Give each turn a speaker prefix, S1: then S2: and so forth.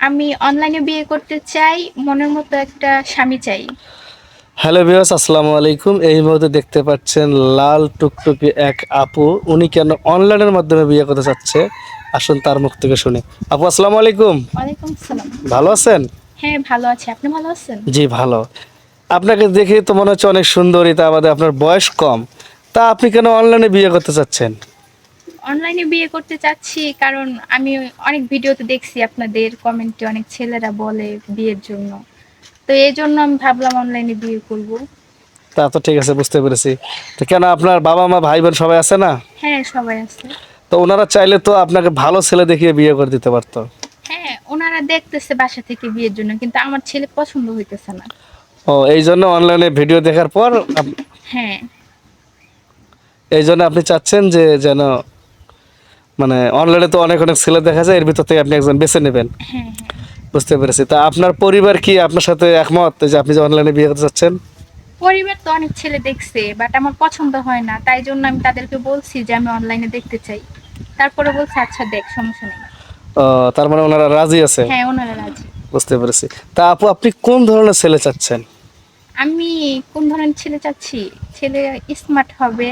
S1: আমি অনলাইনে বিয়ে করতে চাই, মনের মতো একটা স্বামী চাই।
S2: হ্যালো ভিউয়ার্স, আসসালামু আলাইকুম। এই মুহূর্তে দেখতে পাচ্ছেন লাল টুকটুকি এক আপু। উনি কেন অনলাইনের মাধ্যমে বিয়ে করতে চাচ্ছে, আসুন তার মুখ থেকে শুনি। আপু আসসালামু আলাইকুম,
S1: ওয়ালাইকুম আসসালাম।
S2: ভালো আছেন?
S1: হ্যাঁ, ভালো আছি। আপনি ভালো আছেন?
S2: জি ভালো। আপনাকে দেখে তো মনে হচ্ছে অনেক সুন্দরী, তা বাদে আপনার বয়স কম। তা আপনি কেন অনলাইনে বিয়ে করতে চাচ্ছেন?
S1: অনলাইনে বিয়ে করতে চাচ্ছি কারণ আমি অনেক ভিডিওতে দেখছি আপনাদের কমেন্টে অনেক ছেলেরা বলে বিয়ের জন্য। তো এজন্য আমি ভাবলাম অনলাইনে বিয়ে করব।
S2: তা তো ঠিক আছে, বুঝতে পেরেছি। তো কেন আপনার বাবা মা ভাই বোন সবাই আছে না?
S1: হ্যাঁ, সবাই আছে।
S2: তো ওনারা চাইলে তো আপনাকে ভালো ছেলে দেখিয়ে বিয়ে করে দিতে পারতো।
S1: হ্যাঁ, ওনারা দেখতেছে বাসা থেকে বিয়ের জন্য, কিন্তু আমার ছেলে পছন্দ হইতেছে না।
S2: ও, এই জন্য অনলাইনে ভিডিও দেখার পর
S1: হ্যাঁ,
S2: এই জন্য আপনি চাচ্ছেন যে যেন মানে অনলাইনে তো অনেক অনেক ছেলে দেখা যায়, এর ভিতর থেকে আপনি একজন বেছে নেবেন।
S1: হ্যাঁ, হ্যাঁ।
S2: বুঝতে পেরেছি। তা আপনার পরিবার কি আপনার সাথে একমত যে আপনি যে অনলাইনে বিয়ে করতে চাচ্ছেন?
S1: পরিবার তো অনেক ছেলে দেখছে, বাট আমার পছন্দ হয় না, তাই জন্য আমি তাদেরকে বলছি যে আমি অনলাইনে দেখতে চাই। তারপরে বলছে আচ্ছা দেখ, সমস্যা নেই।
S2: ও, তার মানে ওনারা রাজি আছে।
S1: হ্যাঁ, ওনারা রাজি।
S2: বুঝতে পেরেছি। তা আপু আপনি কোন ধরনের ছেলে চাচ্ছেন?
S1: আমি কোন ধরনের ছেলে চাচ্ছি? ছেলে স্মার্ট হবে,